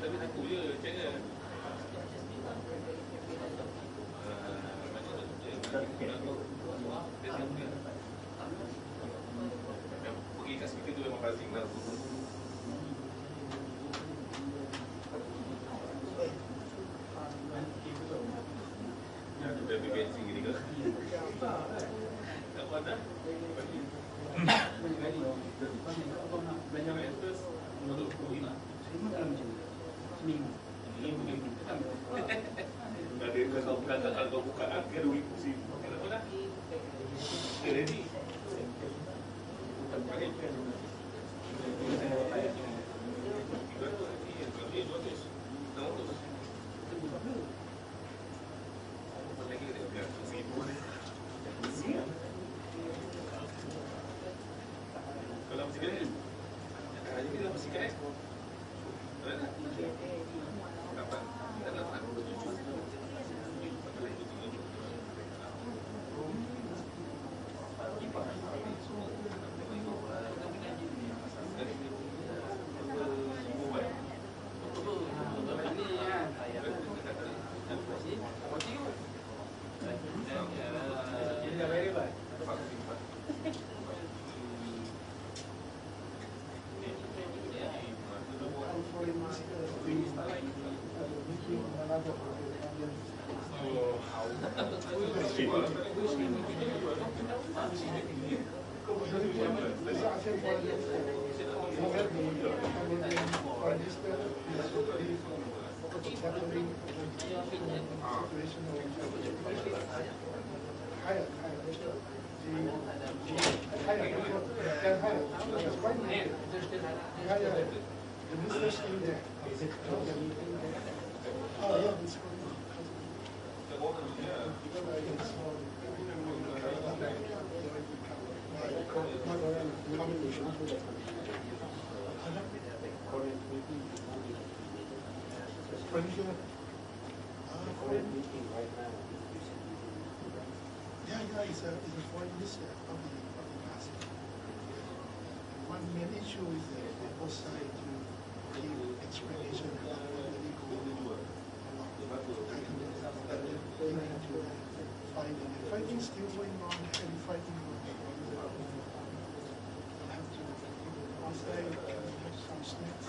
tapi aku je macam mana? Pergi kat speaker tu memang buzzing lah. Ya, tu dah bensin gini ke? Tak buat dah? Kalau kau buka angka 2,000 sih. Kenapa dah? Ready. Kalau masih kena, kita masih kena. Dapat. It's a foreign minister of the Asean. One main issue is that they both sides to give explanation about what the legal Thai-Cambodia that they're going into fighting. And fighting still going on, heavy fighting going on. They'll have to outside have some snacks.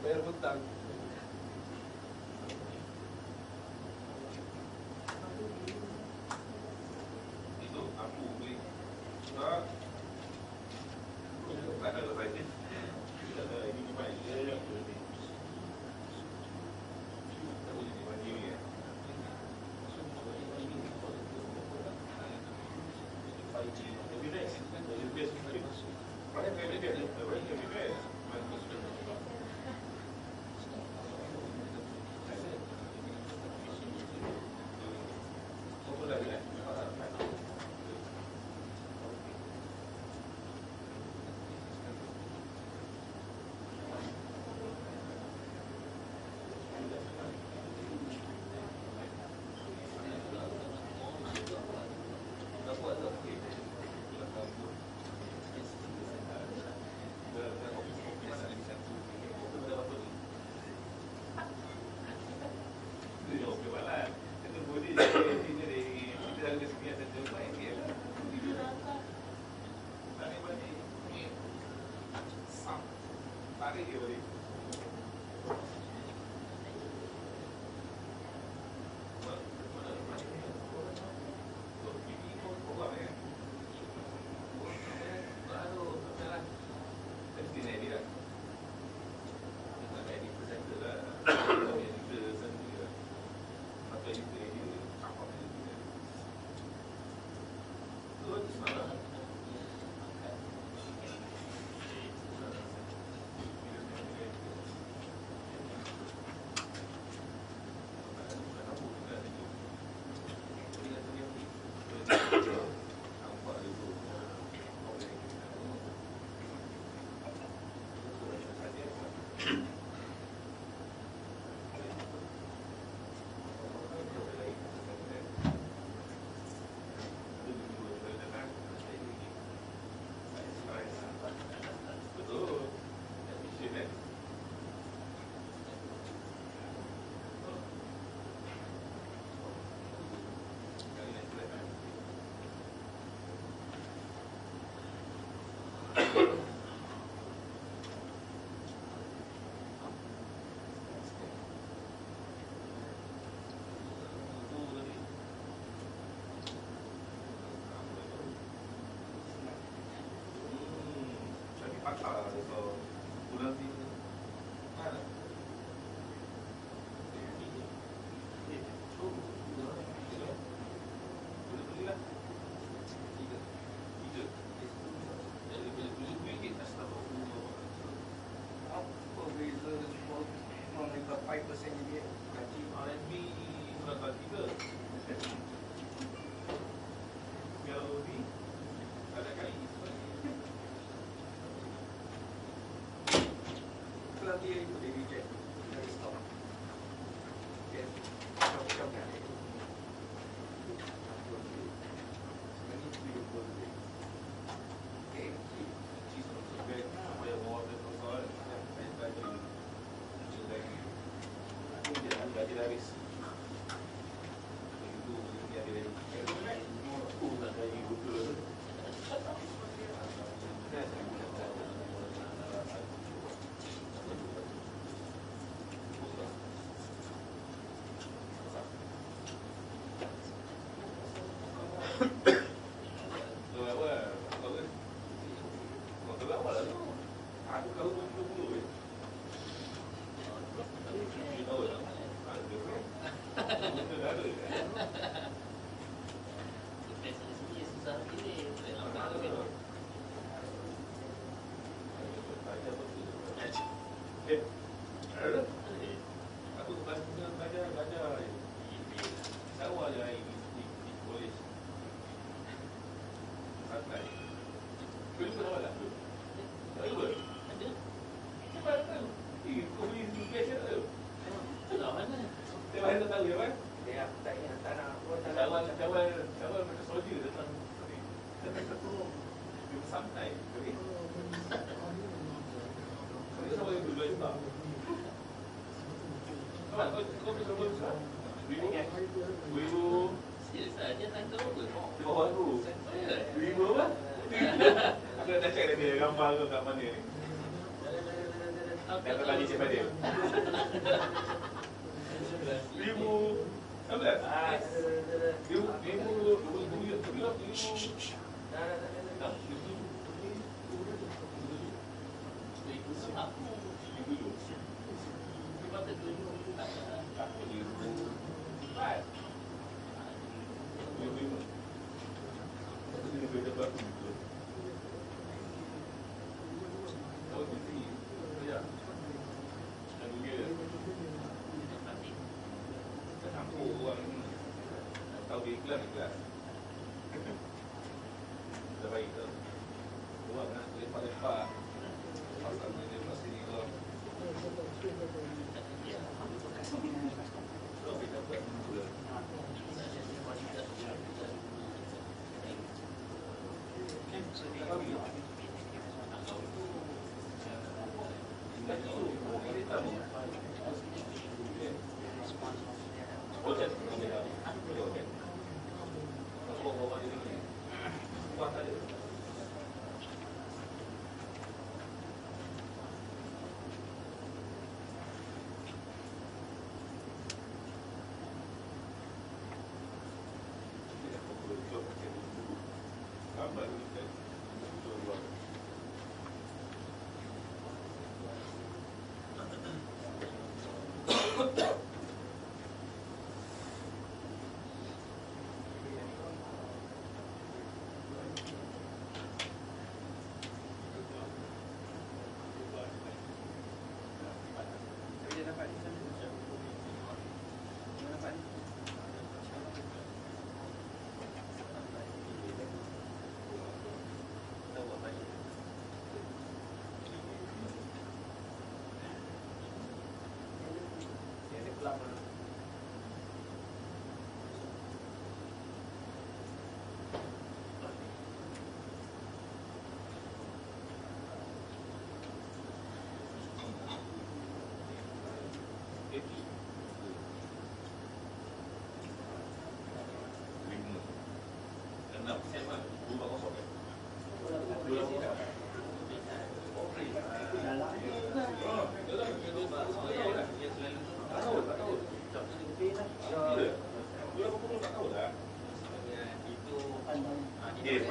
Bayar hutang. Itu aku beli. Tak ada lepas ni. Tak ada ini di mana dia. Tak boleh di mana dia. 5G. Lebih best. Lebih best. Banyak lebih best. Lebih best.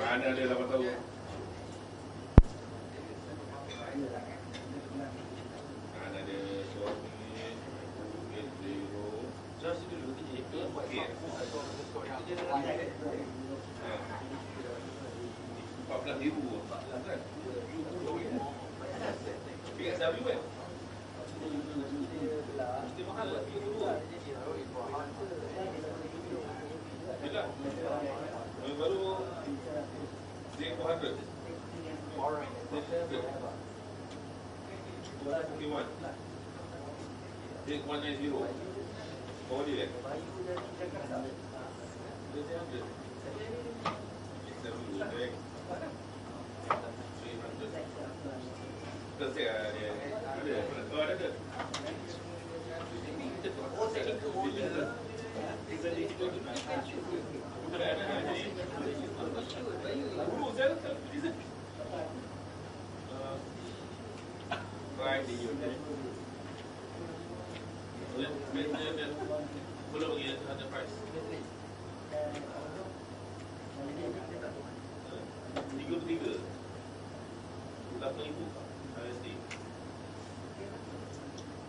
Mana ada 8 tahun. Mana ada suami, zero. Just dulu kita okey. 14,000 kan? PSW kan? Mesti mahal lah 32. Bila? Baru J400. J1. J190. Oh dia. J100. Terus dia ada. Oh ada. Oh technical order. Belum lagi ada price. 3 8,000 USD.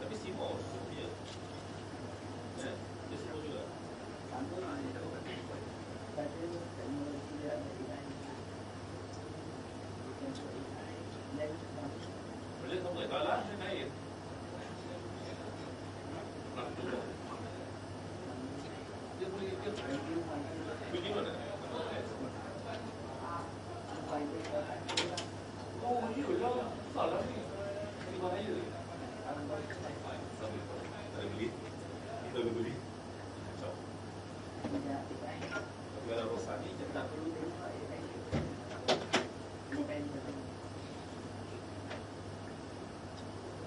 Tapi Simo dia. Dia semua juga. Boleh kamu kalah naik. Dia boleh pergi mana? Oh, iyalah. Salah ni. Ini bahaya. Ada beli? Kita beli. Kalau rosak ni cetak dulu.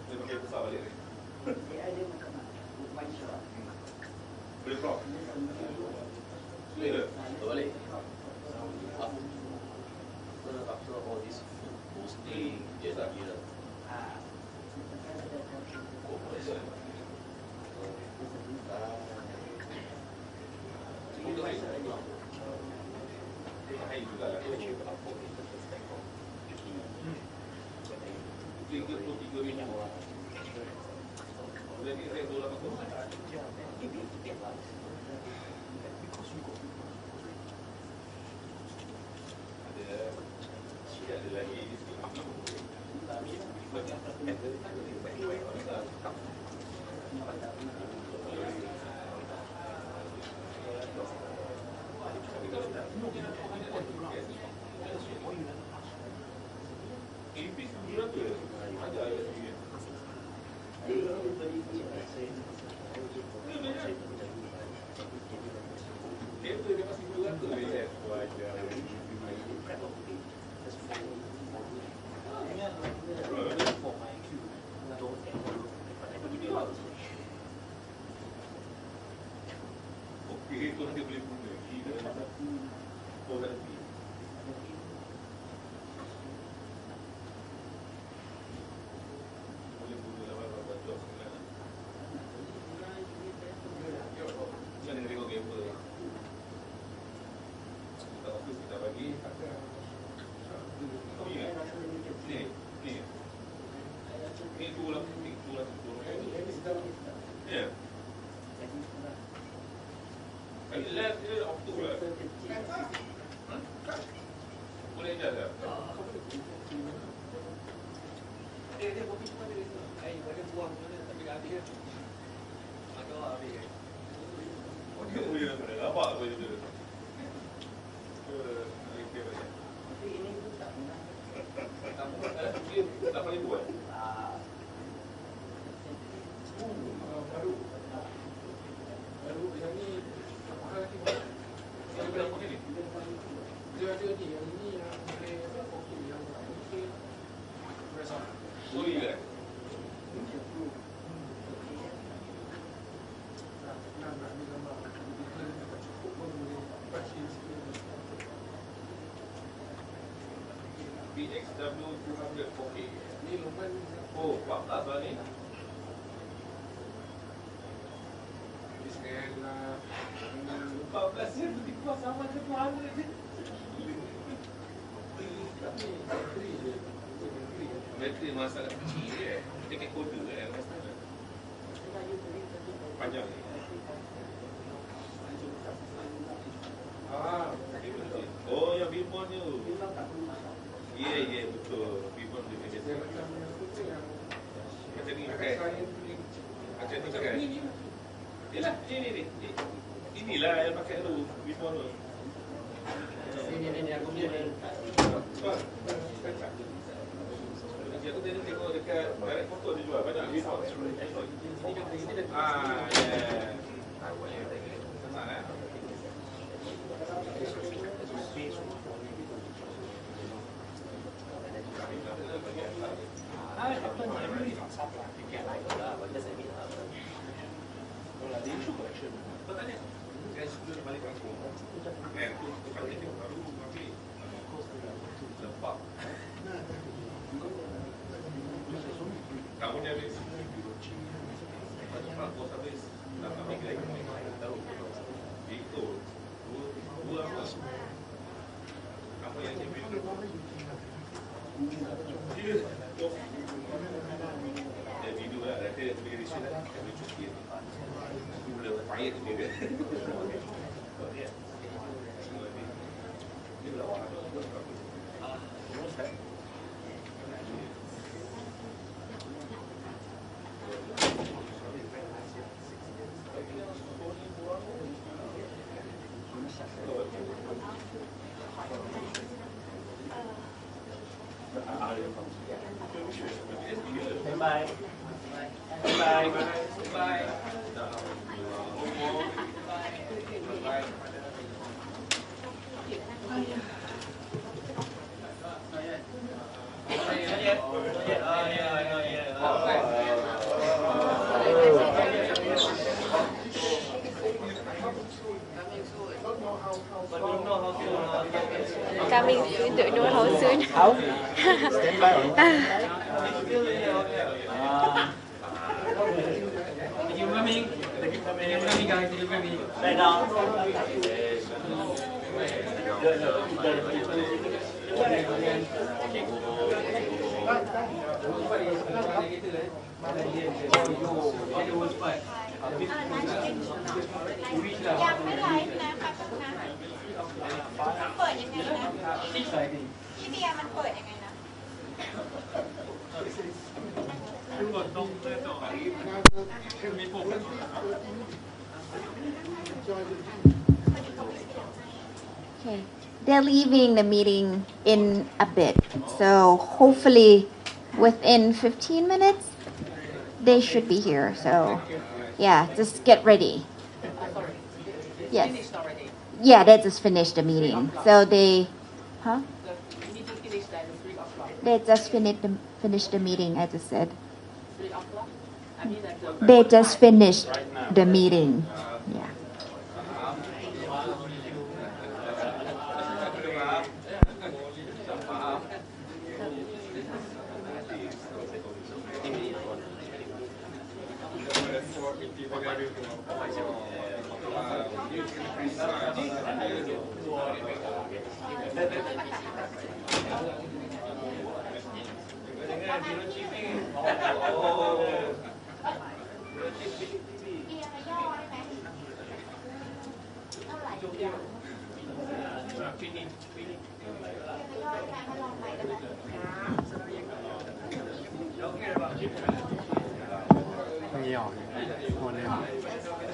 Dia pakai besar balik ni. Boleh prop? Boleh ke? Balik. After all this food posting, dia tak kira. Bahaya juga lah. 33,000. Boleh ni saya $2.80. Ada lagi di sini. Ipis berapa? Ada lagi. Dia masih 200 je. Okey, itu dia boleh guna. Oh, tak lebih. Boleh guna lah berapa job sebenarnya. Jangan tengok gambar. Kita office kita bagi. Oh ya. Ni. Ni tu lah. Ya. Lihat dia oktober lah. Boleh je tak? Dia kopi cuma dia itu. Dia buang mana tapi habis dia. Agak habis. Oh dia boleh nak kena lapar apa je tu. Tapi ini pun tak pernah. Dia 8,000 kan? Baru yang ni lagi yang berapa ni? Dia ada ni, yang ini yang boleh kopi yang mungkin berasa. Boleh kan? BXW 200 4K. Ni lumayan. Oh, 14 lah ni. Bismillah. 14 je lebih kuat sama ke 200 je. Bateri masa kecil je. Tiket kode kan. Panjang ni. Oh, yang bimon tu. Ya, betul. Bimon dia biasa. Macam ni pakai. Macam ni pakai. Yalah, ni. Inilah yang pakai tu, bimon tu. Ni aku punya ni. Aku tadi tengok dekat direct photo dia jual banyak bimon. Senang kan? Bertanya, saya sudah balik kampung. Kan, tu pakai tengok baru tapi lepak. Kamu ni habis. Lepas bos habis, nak ambil lagi. Tahu. Itu. Dua apa? Apa yang dia beri? Dia. Ada video lah, ada pergi research lah. Dia cuti. Mula payah tu dia. Dia lawak. Bye. Bye. Bye. Coming soon, don't know how soon. How? Stand by on. Thank you for coming. Thank you for coming, guys. Thank you for coming. Right now. Okay, they're leaving the meeting in a bit, so hopefully within 15 minutes they should be here. So yeah, just get ready. Yes. Yeah, they just finished the meeting. So they, huh? They just finished the meeting. I just said. They just finished the meeting. Yeah.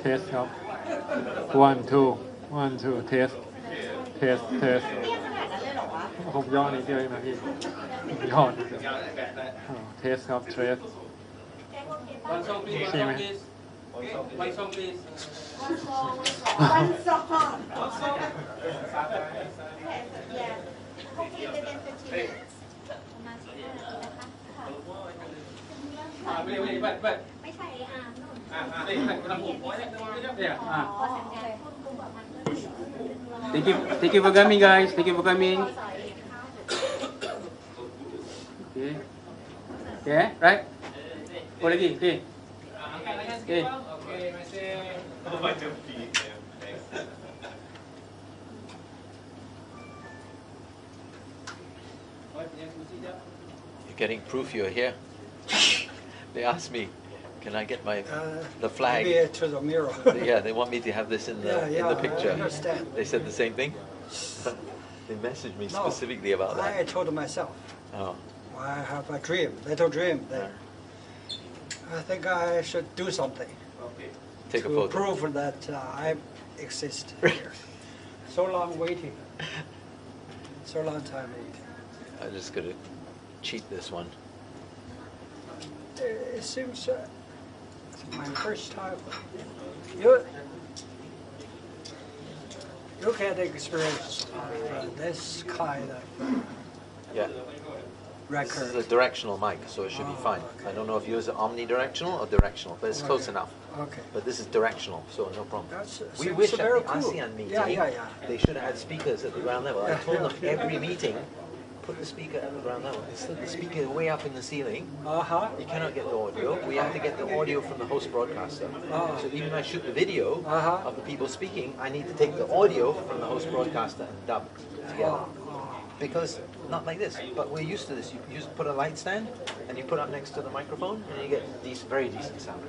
Test ครับ one two test ผมย่อนิดเดียวเองนะพี่ย่อนิดเดียวtest ครับ test One song, please. ใช่ไหม One song, please. One song. One song. Yeah. Hopefully within 15 minutes. Boleh, but. ไม่ใช่อาร์มนู่น Đây, làm một khói đây. อ๋อสัญญาณพูดกูบอกมัน Thank you for coming, guys. Thank you for coming. Okay. Okay, right? Oh, lagi. Okay. Angkat tangan sikit Okay. bang. Okey, terima kasih. Macam PM. You're getting proof you're here. They asked me, can I get my the flag? Maybe to the mirror. Yeah, they want me to have this in the Yeah, picture. I understand. They said the same thing. They messaged me specifically about that. I told myself, Oh, I have a dream, little dream that I think I should do something take a to photo. prove that I exist here. So long waiting, so long time waiting. I'm just gonna cheat this one. It seems it's my first time. You get experience of this kind of Yeah. This is a record. directional mic, so it should be fine. I don't know if yours are omnidirectional or directional, but it's close enough. Okay. But this is directional, so no problem. That's We seems wish at very the cool. Asean meeting, Yeah. they should have had speakers at the ground level. I told them every meeting, put the speaker at the ground level. Instead, the speaker is way up in the ceiling. You cannot get the audio. We have to get the audio from the host broadcaster. So even if I shoot the video of the people speaking, I need to take the audio from the host broadcaster and dub together. Because not like this, but we're used to this. You just put a light stand and you put it up next to the microphone, and you get very decent sound.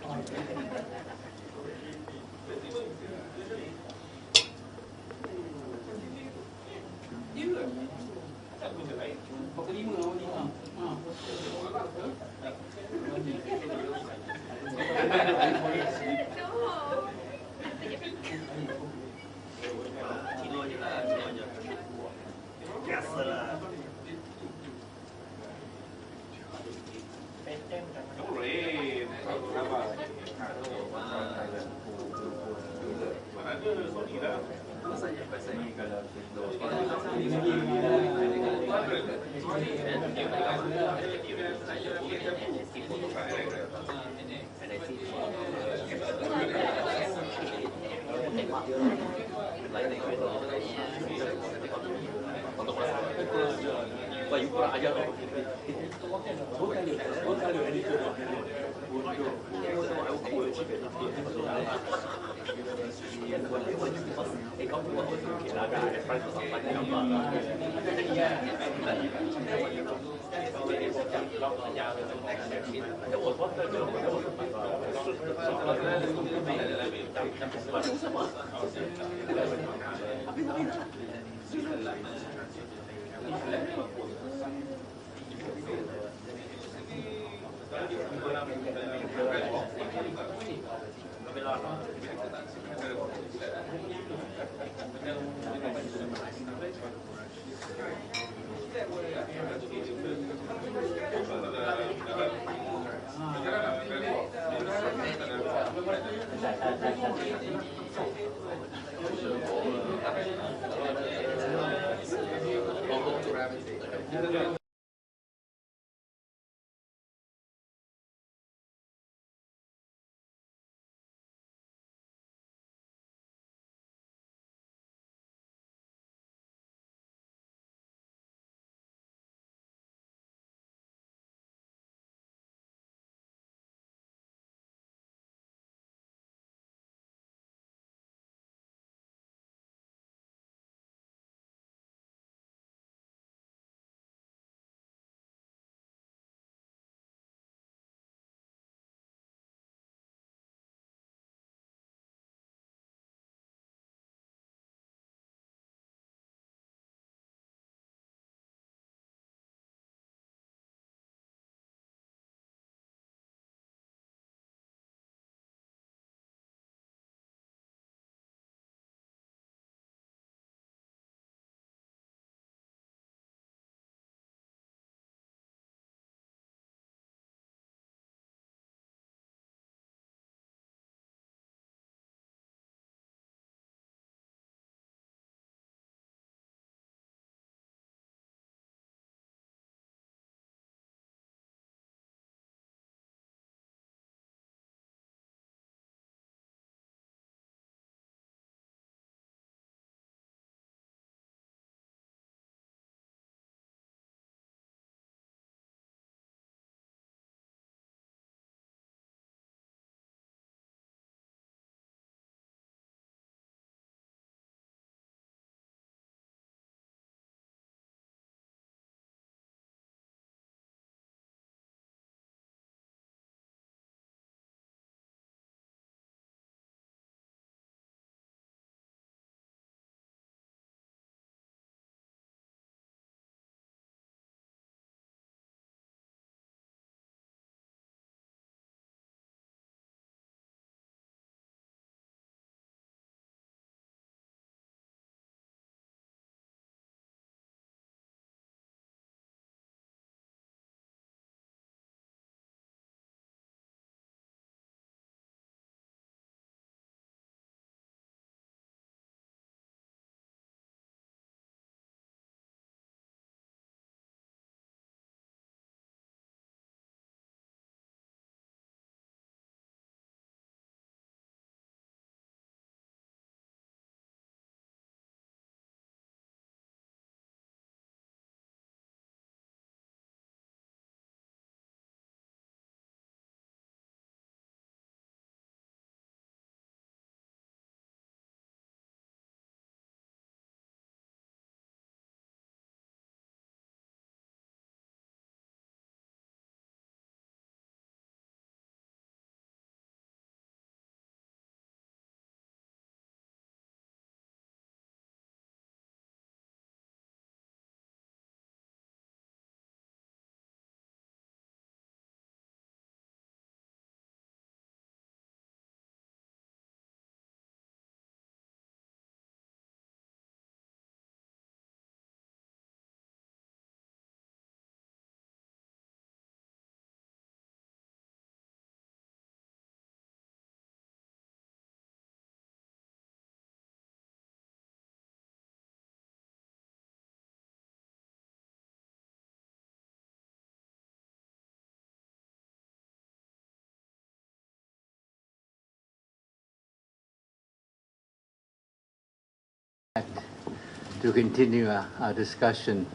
to continue our discussion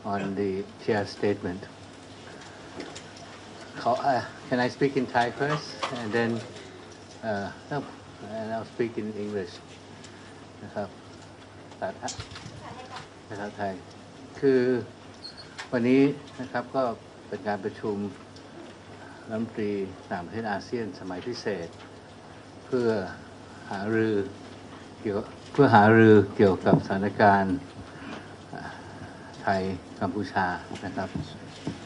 on the chair statement. Can I speak in Thai first, and then no, and I'll speak in English. นะครับภาษาไทยคือวันนี้นะครับก็เป็นการประชุมรัฐมนตรีต่างประเทศอาเซียนสมัยพิเศษเพื่อหารือเกี่ยวกับสถานการณ์ไทยกัมพูชานะครับ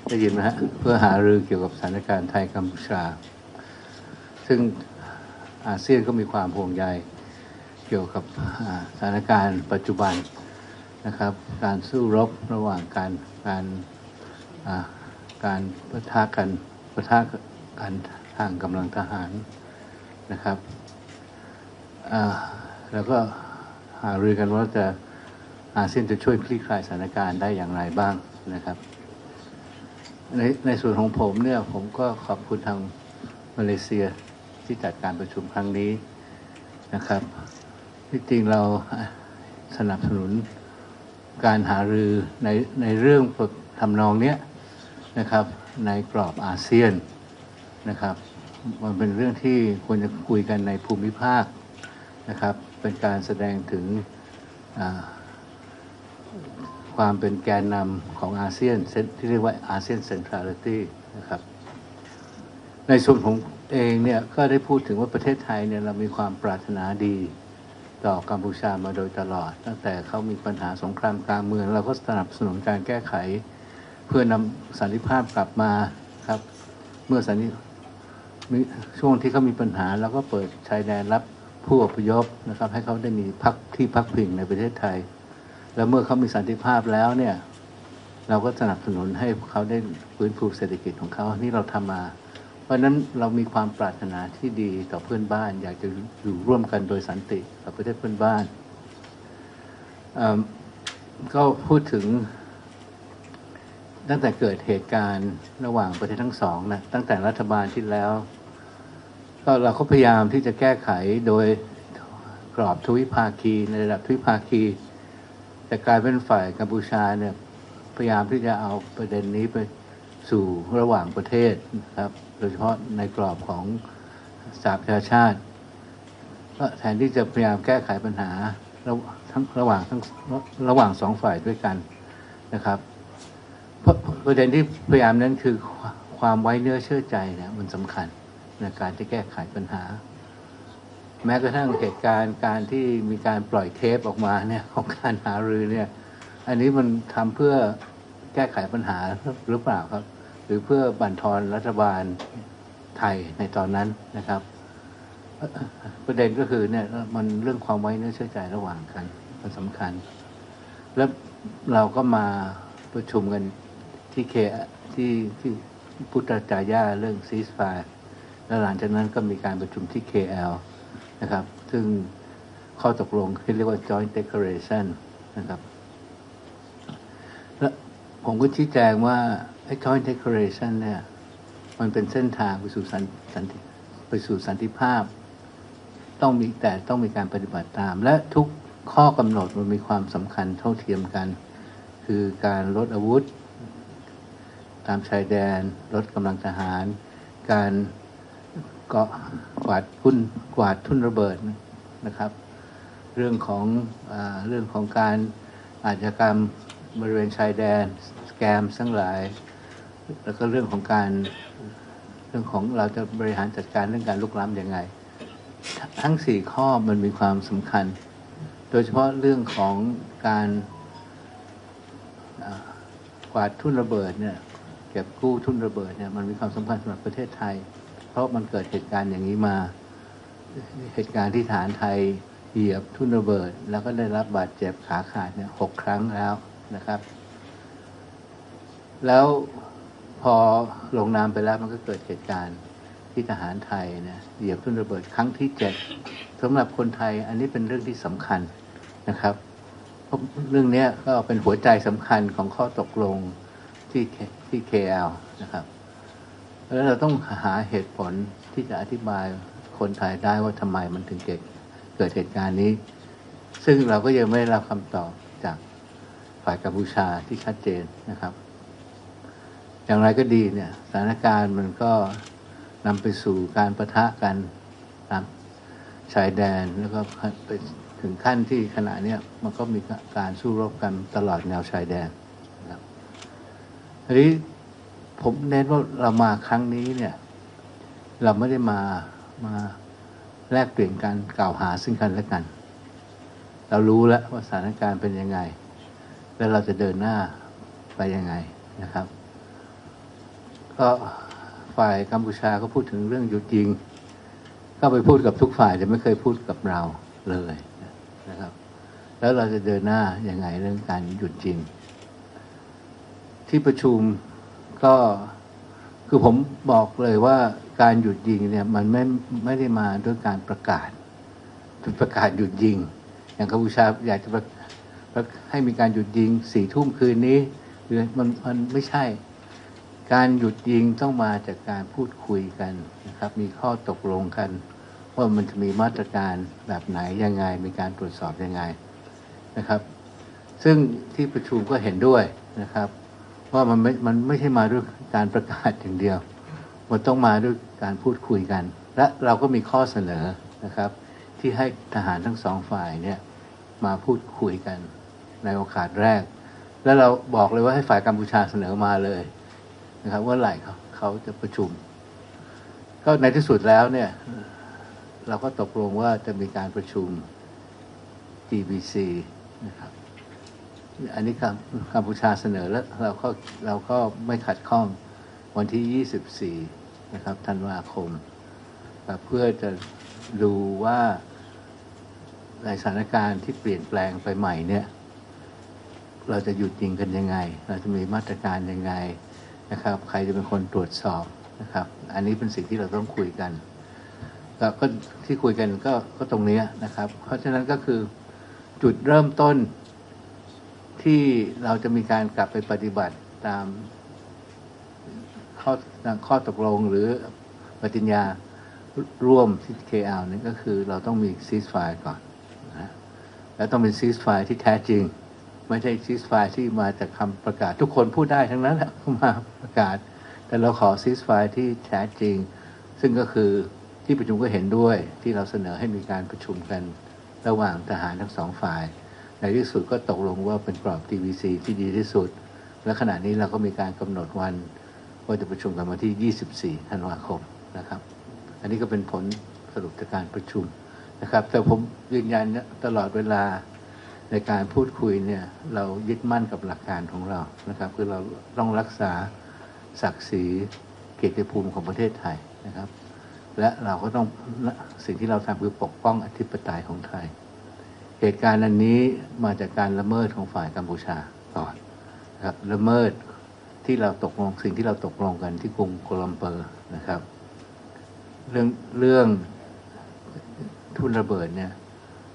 ได้ยินไหมฮะเพื่อหารือเกี่ยวกับสถานการณ์ไทยกัมพูชาซึ่งอาเซียนก็มีความห่วงใยเกี่ยวกับสถานการณ์ปัจจุบันนะครับการสู้รบระหว่างการปะทะกันทางกำลังทหารนะครับแล้วก็หารือกันว่าจะอาเซียนจะช่วยคลี่คลายสถานการณ์ได้อย่างไรบ้างนะครับในส่วนของผมเนี่ยผมก็ขอบคุณทางมาเลเซียที่จัดการประชุมครั้งนี้นะครับที่จริงเราสนับสนุนการหารือในเรื่องทำนองนี้นะครับในกรอบอาเซียนนะครับมันเป็นเรื่องที่ควรจะคุยกันในภูมิภาคนะครับเป็นการแสดงถึงความเป็นแกนนำของอาเซียนที่เรียกว่าอาเซียนเซ็นทรัลิตี้นะครับในส่วนของเองเนี่ยก็ได้พูดถึงว่าประเทศไทยเนี่ยเรามีความปรารถนาดีต่อกัมพูชามาโดยตลอดตั้งแต่เขามีปัญหาสงครามกลางเมืองเราก็สนับสนุนการแก้ไขเพื่อนำสันติภาพกลับมาครับเมื่อช่วงที่เขามีปัญหาเราก็เปิดชายแดนรับผู้อพยพนะครับให้เขาได้มีที่พักพิงในประเทศไทยแล้วเมื่อเขามีสันติภาพแล้วเนี่ยเราก็สนับสนุนให้เขาได้ฟื้นฟูเศรษฐกิจของเขานี่เราทำมาเพราะฉะนั้นเรามีความปรารถนาที่ดีต่อเพื่อนบ้านอยากจะอยู่ร่วมกันโดยสันติกับประเทศเพื่อนบ้านก็พูดถึงตั้งแต่เกิดเหตุการณ์ระหว่างประเทศทั้งสองนะตั้งแต่รัฐบาลที่แล้วก็เราก็พยายามที่จะแก้ไขโดยกรอบทวิภาคีในระดับทวิภาคีแต่กลายเป็นฝ่ายกัมพูชาเนี่ยพยายามที่จะเอาประเด็นนี้ไปสู่ระหว่างประเทศนะครับโดยเฉพาะในกรอบของสหประชาชาติก็แทนที่จะพยายามแก้ไขปัญหาระหว่างสองฝ่ายด้วยกันนะครับประเด็นที่พยายามนั้นคือความไว้เนื้อเชื่อใจเนี่ยมันสำคัญในการจะแก้ไขปัญหาแม้กระทั่งเหตุการณ์การที่มีการปล่อยเทปออกมาเนี่ยของการหารือเนี่ยอันนี้มันทำเพื่อแก้ไขปัญหาหรือเปล่าครับหรือเพื่อบั่นทอนรัฐบาลไทยในตอนนั้นนะครับประเด็นก็คือเนี่ยมันเรื่องความไว้เนื้อเชื่อใจระหว่างกันมันสำคัญแล้วเราก็มาประชุมกันที่พุทธจาย่าเรื่องซีสไฟร์แล้วหลังจากนั้นก็มีการประชุมที่ KL นะครับซึ่งข้อตกลงที่เรียกว่า joint declaration นะครับและผมก็ชี้แจงว่าไอ้ joint declaration เนี่ยมันเป็นเส้นทางไปสู่สันติภาพต้องมีการปฏิบัติตามและทุกข้อกำหนดมันมีความสำคัญเท่าเทียมกันคือการลดอาวุธตามชายแดนลดกำลังทหารการกวาดทุ่นระเบิดนะครับเรื่องของการอาชญากรรมบริเวณชายแดนสแกมทั้งหลายแล้วก็เรื่องของเราจะบริหารจัดการเรื่องการลุกล้ำยังไงทั้ง4ข้อมันมีความสำคัญโดยเฉพาะเรื่องของการกวาดทุ่นระเบิดเนี่ยเก็บกู้ทุ่นระเบิดเนี่ยมันมีความสำคัญสำหรับประเทศไทยเพราะมันเกิดเหตุการณ์อย่างนี้มาเหตุการณ์ที่ฐานไทยเหยียบทุ่นระเบิดแล้วก็ได้รับบาดเจ็บขาขาดเนี่ย6 ครั้งแล้วนะครับแล้วพอลงนามไปแล้วมันก็เกิดเหตุการณ์ที่ทหารไทยเนี่ยเหยียบทุ่นระเบิดครั้งที่7สำหรับคนไทยอันนี้เป็นเรื่องที่สำคัญนะครับเพราะเรื่องนี้ก็เป็นหัวใจสำคัญของข้อตกลงที่ KL นะครับแล้วเราต้องหาเหตุผลที่จะอธิบายคนไทยได้ว่าทำไมมันถึงเกิดเหตุการณ์นี้ซึ่งเราก็ยังไม่ได้รับคำตอบจาก ฝ่ายกัมพูชาที่ชัดเจนนะครับอย่างไรก็ดีเนี่ยสถานการณ์มันก็นำไปสู่การปะทะกันตามชายแดนแล้วก็ไปถึงขั้นที่ขณะนี้มันก็มีการสู้รบกันตลอดแนวชายแดนนะครับทีนี้ผมเน้นว่าเรามาครั้งนี้เนี่ยเราไม่ได้มาแลกเปลี่ยนการกล่าวหาซึ่งกันและกันเรารู้แล้วว่าสถานการณ์เป็นยังไงแล้วเราจะเดินหน้าไปยังไงนะครับก็ฝ่ายกัมพูชาก็พูดถึงเรื่องหยุดยิงก็ไปพูดกับทุกฝ่ายแต่ไม่เคยพูดกับเราเลยนะครับแล้วเราจะเดินหน้ายังไงเรื่องการหยุดยิงที่ประชุมก็คือผมบอกเลยว่าการหยุดยิงเนี่ยมันไม่ได้มาด้วยการประกาศหยุดยิงอย่างกัมพูชาอยากจะให้มีการหยุดยิง4 ทุ่มคืนนี้หรือมันไม่ใช่การหยุดยิงต้องมาจากการพูดคุยกันนะครับมีข้อตกลงกันว่ามันจะมีมาตรการแบบไหนยังไงมีการตรวจสอบยังไงนะครับซึ่งที่ประชุมก็เห็นด้วยนะครับว่ามันไม่ใช่มาด้วยการประกาศอย่างเดียวมันต้องมาด้วยการพูดคุยกันและเราก็มีข้อเสนอนะครับที่ให้ทหารทั้งสองฝ่ายเนี่ยมาพูดคุยกันในโอกาสแรกแล้วเราบอกเลยว่าให้ฝ่ายกัมพูชาเสนอมาเลยนะครับว่าไหร่เขาจะประชุมก็ในที่สุดแล้วเนี่ยเราก็ตกลงว่าจะมีการประชุม GBC นะครับอันนี้กัมพูชาเสนอแล้วเราก็ไม่ขัดข้องวันที่24นะครับธันวาคมเพื่อจะดูว่าในสถานการณ์ที่เปลี่ยนแปลงไปใหม่เนี่ยเราจะหยุดยิงกันยังไงเราจะมีมาตรการยังไงนะครับใครจะเป็นคนตรวจสอบนะครับอันนี้เป็นสิ่งที่เราต้องคุยกันก็ที่คุยกันก็ตรงนี้นะครับเพราะฉะนั้นก็คือจุดเริ่มต้นที่เราจะมีการกลับไปปฏิบัติตามข้อตกลงหรือปฏิญญาร่วมที่ KL นี่ก็คือเราต้องมี ceasefire ก่อนนะแล้วต้องเป็น ceasefire ที่แท้จริงไม่ใช่ ceasefire ที่มาจากคำประกาศทุกคนพูดได้ทั้งนั้นแหละมาประกาศแต่เราขอ ceasefire ที่แท้จริงซึ่งก็คือที่ประชุมก็เห็นด้วยที่เราเสนอให้มีการประชุมกันระหว่างทหารทั้งสองฝ่ายในที่สุดก็ตกลงว่าเป็นกรอบ TVC ที่ดีที่สุดและขณะนี้เราก็มีการกำหนดวันว่าจะประชุมกันวันที่24ธันวาคมนะครับอันนี้ก็เป็นผลสรุปจากการประชุมนะครับแต่ผมยืนยันตลอดเวลาในการพูดคุยเนี่ยเรายึดมั่นกับหลักการของเรานะครับคือเราต้องรักษาศักดิ์ศรีเกียรติภูมิของประเทศไทยนะครับและเราก็ต้องสิ่งที่เราทำคือปกป้องอธิปไตยของไทยเหตุการณ์อันนี้มาจากการละเมิดของฝ่ายกัมพูชาก่อนนะครับละเมิดที่เราตกลงสิ่งที่เราตกลงกันที่กรุงกัวลัมเปอร์นะครับเรื่องทุ่นระเบิดเนี่ย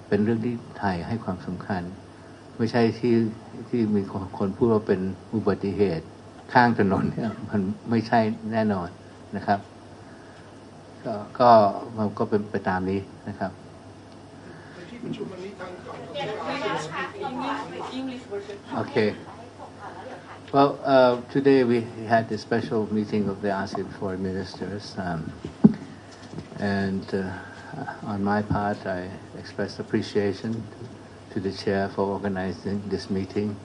เป็นเรื่องที่ไทยให้ความสำคัญไม่ใช่ที่มีคนพูดว่าเป็นอุบัติเหตุข้างถนนเนี่ยมันไม่ใช่แน่นอนนะครับก็มันก็เป็นไปตามนี้นะครับ Okay. Well, today we had the special meeting of the ASEAN foreign ministers, and on my part, I express appreciation to the chair for organizing this meeting.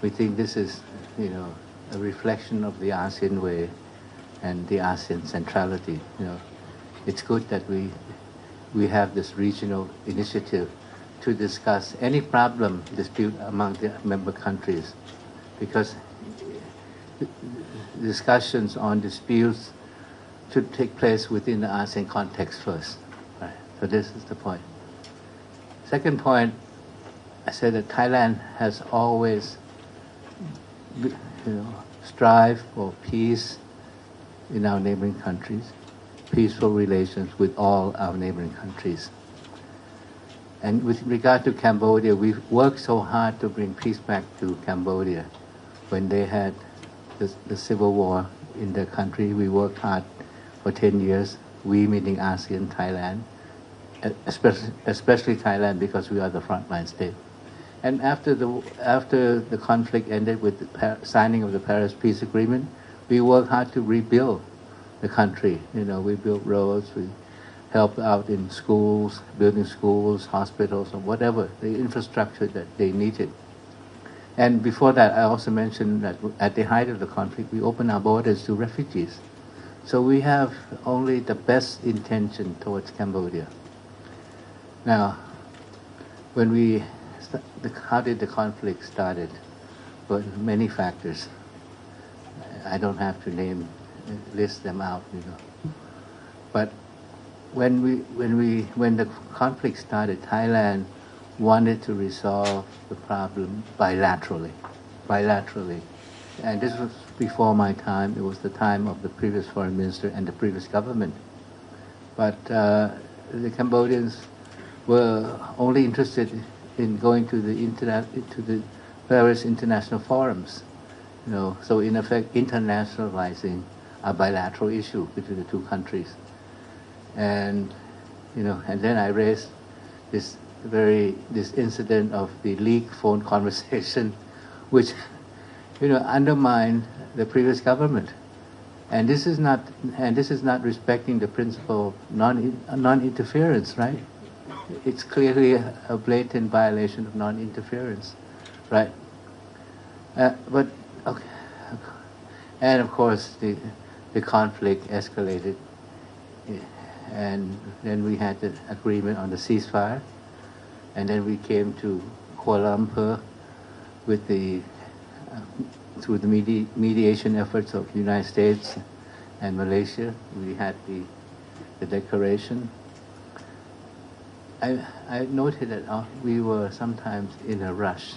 We think this is, a reflection of the ASEAN way and the ASEAN centrality. It's good that we have this regional initiative to discuss any dispute among the member countries, because discussions on disputes should take place within the ASEAN context first. Right? So this is the point. Second point, I said that Thailand has always, strive for peace in our neighboring countries, peaceful relations with all our neighboring countries. And with regard to Cambodia, we've worked so hard to bring peace back to Cambodia. When they had the civil war in their country, we worked hard for 10 years, we meaning ASEAN, Thailand, especially Thailand because we are the frontline state. And after the conflict ended with the signing of the Paris Peace Agreement, we worked hard to rebuild the country. You know, we built roads, we helped out in schools, building schools, hospitals, or whatever, the infrastructure that they needed. And before that, I also mentioned that at the height of the conflict, we opened our borders to refugees. So we have only the best intention towards Cambodia. Now, how did the conflict started? Well, many factors. I don't have to list them out, you know. But when the conflict started, Thailand wanted to resolve the problem bilaterally. And this was before my time. It was the time of the previous foreign minister and the previous government. But the Cambodians were only interested in going to the various international forums, you know. So in effect, internationalizing a bilateral issue between the two countries. And you know, and then I raised this incident of the leaked phone conversation, which, you know, undermined the previous government. And this is not respecting the principle of non-interference, right? It's clearly a blatant violation of non-interference, right? But okay, and of course the conflict escalated, and then we had the agreement on the ceasefire, and then we came to Kuala Lumpur with through the mediation efforts of the United States and Malaysia. We had the declaration. I noted that we were sometimes in a rush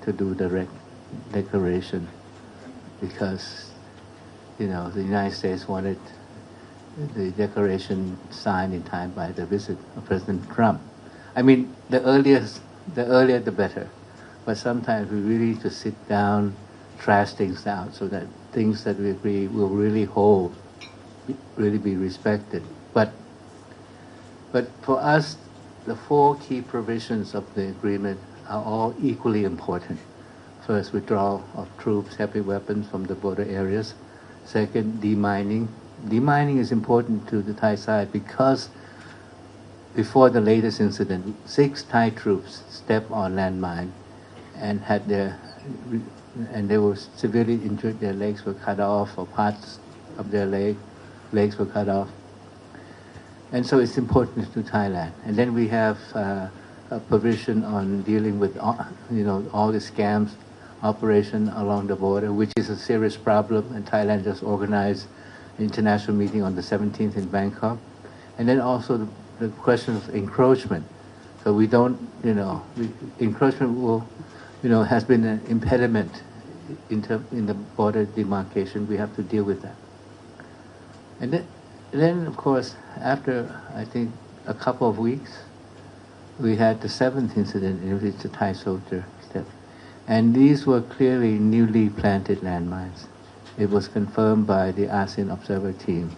to do the declaration because, you know, the United States wanted the declaration signed in time by the visit of President Trump. I mean, the earlier the better. But sometimes we really need to sit down, trash things out so that things that we agree will really hold, really be respected. But for us, the 4 key provisions of the agreement are all equally important. First, withdrawal of troops, heavy weapons from the border areas. Second, demining. Demining is important to the Thai side because before the latest incident, 6 Thai troops stepped on landmine and they were severely injured. Their legs were cut off, or parts of their legs were cut off. And so it's important to Thailand. And then we have a provision on dealing with all the scams operation along the border, which is a serious problem. And Thailand just organized an international meeting on the 17th in Bangkok. And then also the question of encroachment. So we don't, encroachment will, has been an impediment in the border demarcation. We have to deal with that. And then of course, after I think a couple of weeks, we had the 7th incident in which the Thai soldier stepped. And these were clearly newly planted landmines. It was confirmed by the Asean observer team,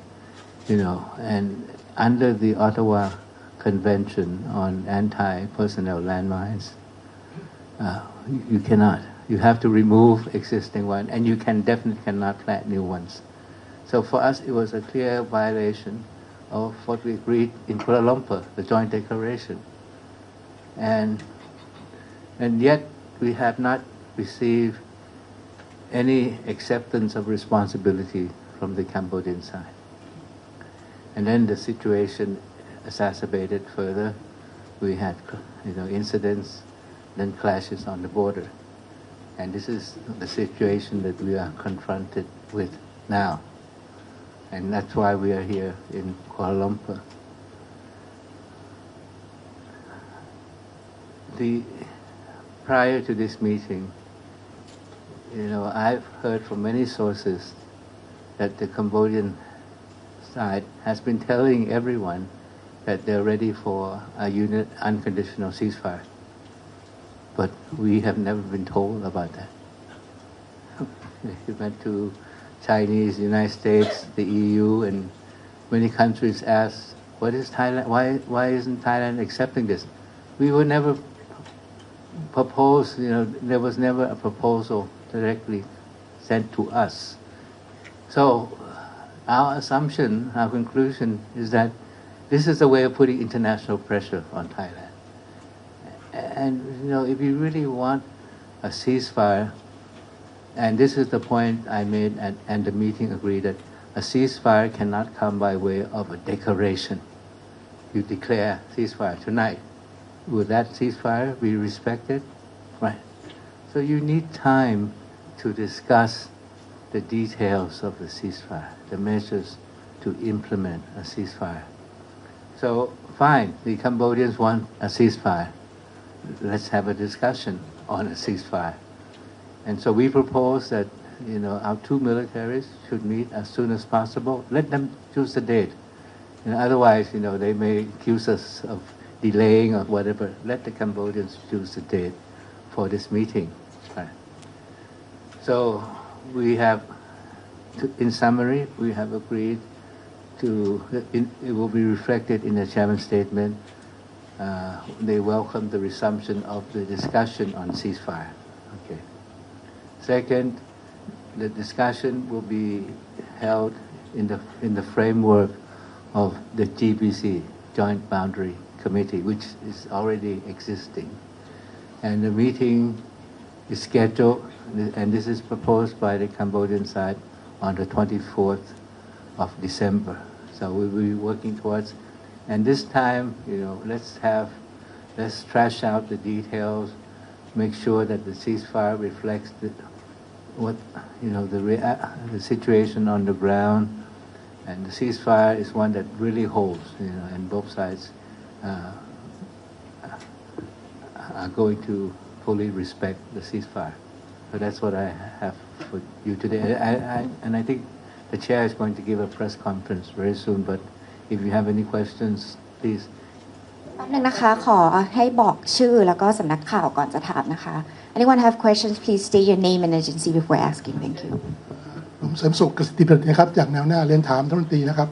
and under the Ottawa Convention on Anti-Personnel Landmines, you cannot. You have to remove existing ones, and you definitely cannot plant new ones. So for us, it was a clear violation of what we agreed in Kuala Lumpur, the joint declaration. And yet we have not received any acceptance of responsibility from the Cambodian side. And then the situation exacerbated further. We had, incidents, then clashes on the border. And this is the situation that we are confronted with now. And that's why we are here in Kuala Lumpur. Prior to this meeting, I've heard from many sources that the Cambodian side has been telling everyone that they're ready for a unconditional ceasefire. But we have never been told about that. We went to Chinese, United States, the EU, and many countries asked, "What is Thailand? Why isn't Thailand accepting this?" We were never propose, there was never a proposal directly sent to us. So our assumption, our conclusion is that this is a way of putting international pressure on Thailand. And, if you really want a ceasefire, and this is the point I made, and the meeting agreed that a ceasefire cannot come by way of a declaration. You declare ceasefire tonight. Will that ceasefire be respected? Right. So you need time to discuss the details of the ceasefire, the measures to implement a ceasefire. So, fine, the Cambodians want a ceasefire. Let's have a discussion on a ceasefire. And so we propose that, our two militaries should meet as soon as possible. Let them choose the date. Otherwise, they may accuse us of delaying or whatever. Let the Cambodians choose the date for this meeting. Right. So we have, in summary, we have agreed to, it will be reflected in the chairman's statement. They welcome the resumption of the discussion on ceasefire. Okay. Second, the discussion will be held in the framework of the GBC, Joint Boundary Committee, which is already existing. And the meeting is scheduled, and this is proposed by the Cambodian side, on the 24th of December. So we'll be working towards, and this time, let's trash out the details, make sure that the ceasefire reflects the situation on the ground, and the ceasefire is one that really holds, and both sides are going to fully respect the ceasefire. So that's what I have for you today. And I think the chair is going to give a press conference very soon, but if you have any questions, please. แป๊บนึงนะคะขอให้บอกชื่อแล้วก็สำนักข่าวก่อนจะถามนะคะ Anyone have questions? Please state your name and agency before asking. Thank you. ผมเสริมสุขกสิทธิประดิษฐ์นะครับจากแนวหน้าเรียนถามท่านรัฐมนตรีนะครับ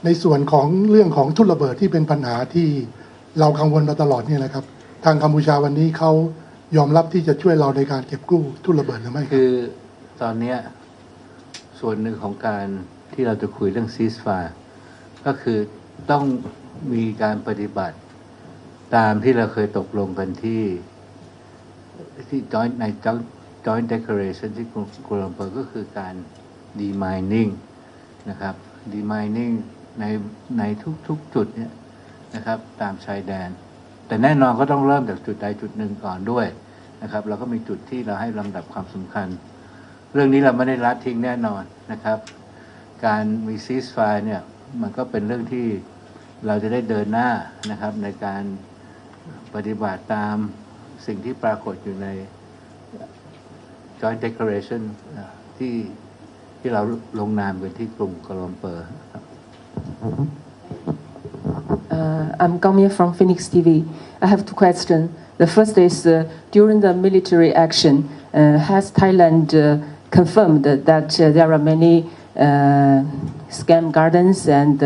ในส่วนของเรื่องของทุ่นระเบิดที่เป็นปัญหาที่เรากังวลมาตลอดนี่นะครับทางกัมพูชาวันนี้เขายอมรับที่จะช่วยเราในการเก็บกู้ทุ่นระเบิดหรือไม่คือตอนนี้ส่วนหนึ่งของการที่เราจะคุยเรื่องซีสไฟร์ก็คือต้องมีการปฏิบัติตามที่เราเคยตกลงกันที่ Joint Declaration ที่กัวลาลัมเปอร์ก็คือการ demining นะครับ demining ในทุกจุดเนี่ยนะครับตามชายแดนแต่แน่นอนก็ต้องเริ่มจากจุดใดจุดหนึ่งก่อนด้วยนะครับเราก็มีจุดที่เราให้ลำดับความสำคัญเรื่องนี้เราไม่ได้ละทิ้งแน่นอนนะครับการมี ceasefire เนี่ยมันก็เป็นเรื่องที่เราจะได้เดินหน้านะครับในการปฏิบัติตามสิ่งที่ปรากฏอยู่ใน Joint Declaration ที่เราลงนามกันที่กรุงกัวลาลัมเปอร์ I'm Gangmye from Phoenix TV. I have two questions. The first is during the military action, has Thailand confirmed that there are many scam gardens and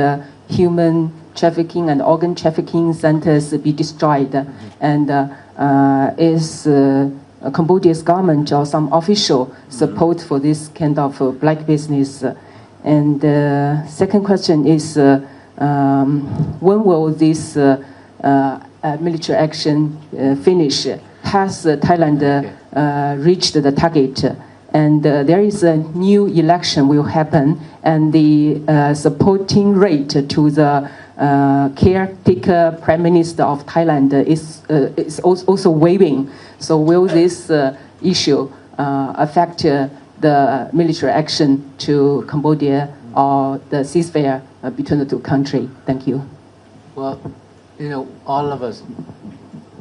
human trafficking and organ trafficking centers be destroyed? And is Cambodia's government or some official support for this kind of black business? And the second question is, when will this military action finish? Has Thailand reached the target? And there is a new election will happen, and the supporting rate to the caretaker Prime Minister of Thailand is also waiving. So will this issue affect the military action to Cambodia or the ceasefire between the two countries? Thank you. Well, all of us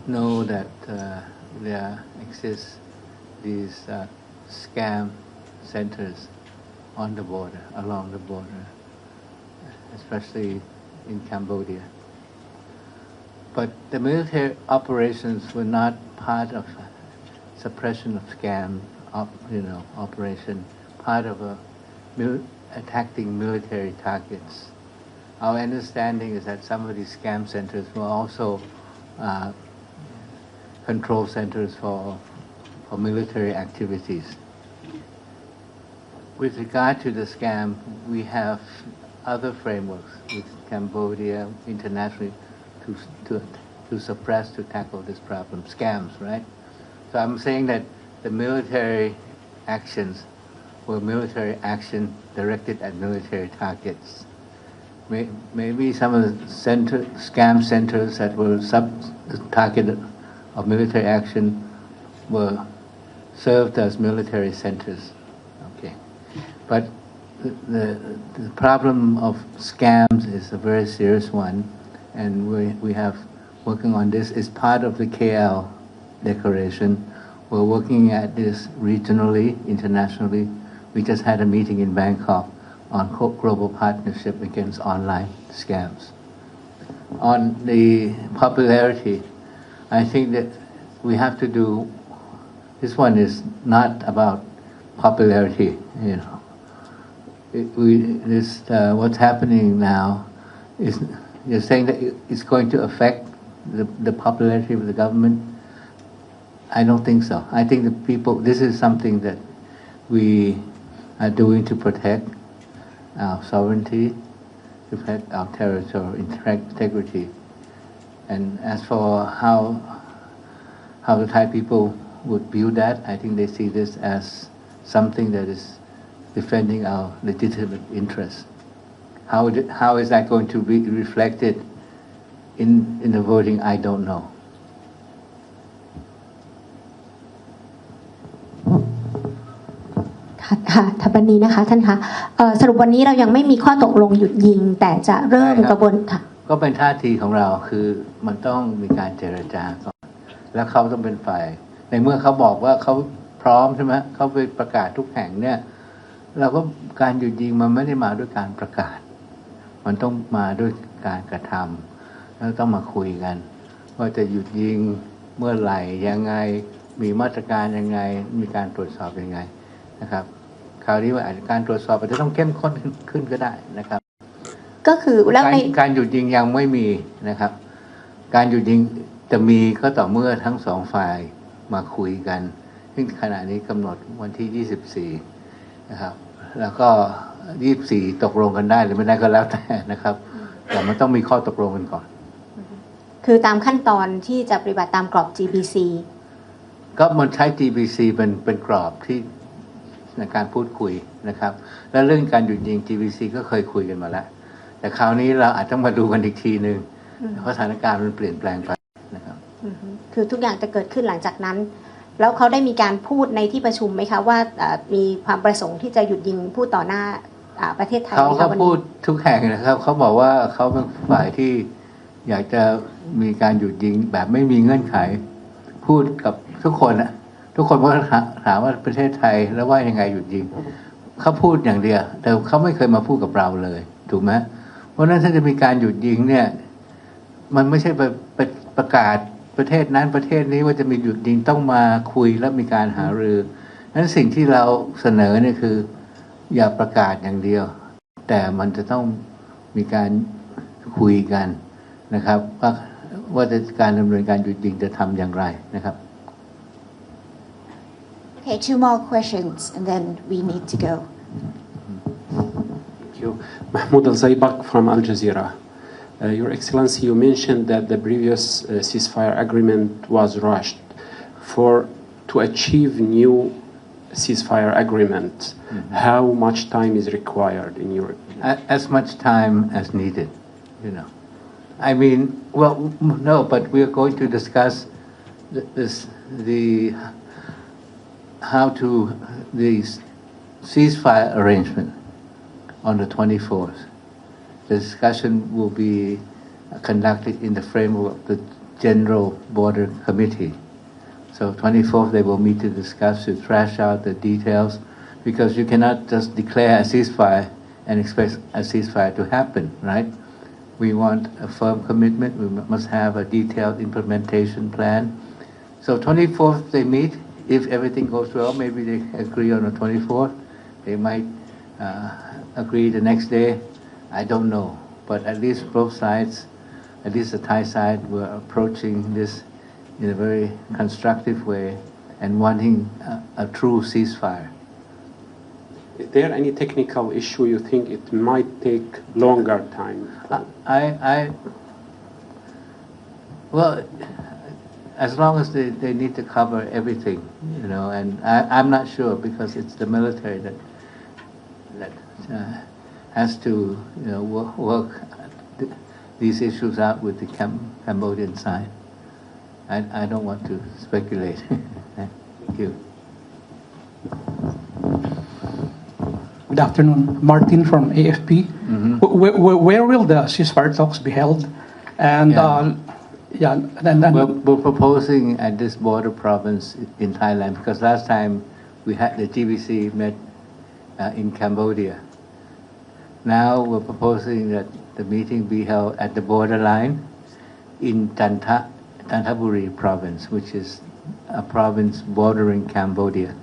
know that there exist these scam centers on the border, along the border, especially in Cambodia. But the military operations were not part of suppression of scam, operation, part of attacking military targets. Our understanding is that some of these scam centers were also control centers for military activities. With regard to the scam, we have other frameworks with Cambodia internationally to suppress, to tackle this problem, scams, right? So I'm saying that the military actions were military action directed at military targets. Maybe some of the scam centers that were the target of military action were served as military centers. Okay, but the problem of scams is a very serious one, and we have working on this. Is part of the KL declaration. We're working at this regionally, internationally. We just had a meeting in Bangkok on global partnership against online scams. On the popularity, I think that we have to do, this one is not about popularity, you know. What's happening now is, you're saying that it's going to affect the popularity of the government. I don't think so. I think the people, this is something that we are doing to protect our sovereignty, to protect our territorial integrity. And as for how the Thai people would view that, I think they see this as something that is defending our legitimate interests. How is that going to be reflected in the voting? I don't know. ค่ะถัดไปนี้นะคะท่านคะสรุปวันนี้เรายังไม่มีข้อตกลงหยุดยิงแต่จะเริ่มกระบวนค่ะก็เป็นท่าทีของเราคือมันต้องมีการเจรจาก่อนแล้วเขาต้องเป็นฝ่ายในเมื่อเขาบอกว่าเขาพร้อมใช่ไหมเขาไปประกาศทุกแห่งเนี่ยเราก็การหยุดยิงมันไม่ได้มาด้วยการประกาศมันต้องมาด้วยการกระทำแล้วต้องมาคุยกันว่าจะหยุดยิงเมื่อไหร่ยังไงมีมาตรการยังไงมีการตรวจสอบยังไงนะครับคราวนี้ว่าอาจจะการตรวจสอบอาจจะต้องเข้มข้นขึ้นก็ได้นะครับก็คือแล้วในการหยุดยิงยังไม่มีนะครับการหยุดยิงจะมีก็ต่อเมื่อทั้งสองฝ่ายมาคุยกันซึ่งขณะนี้กำหนดวันที่24นะครับแล้วก็24ตกลงกันได้หรือไม่ได้ก็แล้วแต่นะครับแต่มันต้องมีข้อตกลงกันก่อนคือตามขั้นตอนที่จะปฏิบัติตามกรอบ GBC ก็มันใช้ GBC เป็นกรอบที่ในการพูดคุยนะครับและเรื่องการหยุดยิง GBC ก็เคยคุยกันมาแล้วแต่คราวนี้เราอาจต้องมาดูกันอีกทีนึงเพราะสถานการณ์มันเปลี่ยนแปลงไปนะครับคือทุกอย่างจะเกิดขึ้นหลังจากนั้นแล้วเขาได้มีการพูดในที่ประชุมไหมคะว่ามีความประสงค์ที่จะหยุดยิงพูดต่อหน้าประเทศไทยเขาก็พูดทุกแห่งนะครับเขาบอกว่าเขาเป็นฝ่ายที่อยากจะมีการหยุดยิงแบบไม่มีเงื่อนไขพูดกับทุกคนนะทุกคนก็ถามว่าประเทศไทยแล้วว่ายังไงหยุดยิงเขาพูดอย่างเดียวแต่เขาไม่เคยมาพูดกับเราเลยถูกไหมเพราะนั้นถ้าจะมีการหยุดยิงเนี่ยมันไม่ใช่ไปประกาศประเทศนั้นประเทศนี้ว่าจะมีหยุดยิงต้องมาคุยแล้วมีการหารือนั้นสิ่งที่เราเสนอเนี่ยคืออย่าประกาศอย่างเดียวแต่มันจะต้องมีการคุยกันนะครับว่าการดำเนินการหยุดยิงจะทำอย่างไรนะครับOkay, 2 more questions and then we need to go. Thank you. Mahmoud Al-Zaybak from Al Jazeera. Your Excellency, you mentioned that the previous ceasefire agreement was rushed. To achieve new ceasefire agreement, how much time is required in your opinion? As much time as needed, you know. I mean, well, no, but we are going to discuss the ceasefire arrangement on the 24th. The discussion will be conducted in the framework of the General Border Committee. So 24th they will meet to discuss, to thrash out the details, because you cannot just declare a ceasefire and expect a ceasefire to happen, right? We want a firm commitment. We must have a detailed implementation plan. So 24th they meet. If everything goes well, maybe they agree on the 24th. They might agree the next day. I don't know. But at least both sides, at least the Thai side, were approaching this in a very constructive way and wanting a true ceasefire. Is there any technical issue you think it might take longer time? Well, as long as they need to cover everything, and I'm not sure because it's the military that has to, work these issues out with the Cambodian side. I don't want to speculate. Thank you. Good afternoon, Martin from AFP. Mm-hmm. Where will the ceasefire talks be held? And we're proposing at this border province in Thailand because last time we had the GBC met in Cambodia. Now we're proposing that the meeting be held at the borderline in Thanthaburi province, which is a province bordering Cambodia.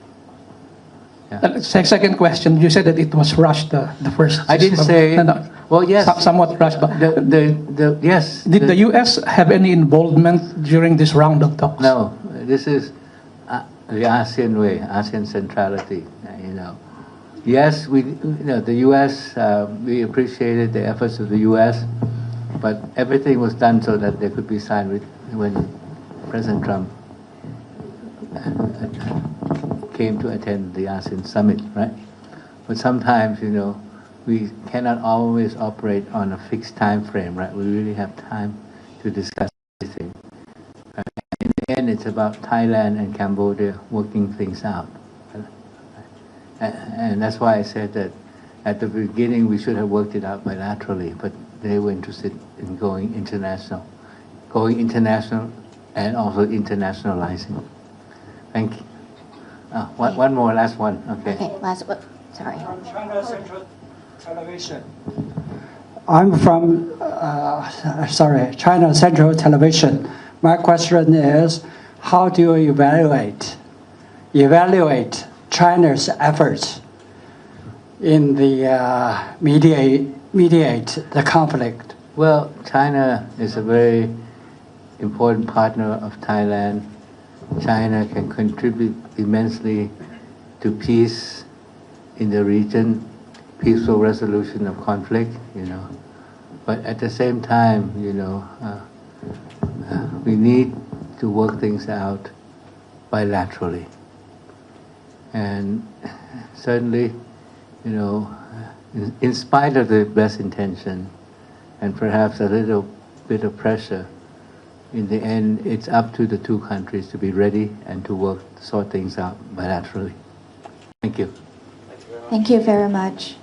Yeah. Second question, you said that it was rushed, the first. I didn't say. No. Well, yes. Somewhat rushed, but yes. Did the U.S. have any involvement during this round of talks? No, this is the ASEAN way, ASEAN centrality. Yes, the U.S. We appreciated the efforts of the U.S., but everything was done so that they could be signed when President Trump came to attend the ASEAN summit, right? But sometimes, we cannot always operate on a fixed time frame, right? We really have time to discuss everything. In the end, it's about Thailand and Cambodia working things out. And that's why I said that at the beginning we should have worked it out bilaterally, but they were interested in going international and also internationalizing. Thank you. One more, last one. Okay. Okay, last one. Sorry. From China Central Television. I'm from, China Central Television. My question is, how do you evaluate China's efforts in the mediate the conflict? Well, China is a very important partner of Thailand. China can contribute immensely to peace in the region, peaceful resolution of conflict, But at the same time, we need to work things out bilaterally. And certainly, in spite of the best intention and perhaps a little bit of pressure, in the end, it's up to the two countries to be ready and to sort things out bilaterally. Thank you. Thank you very much.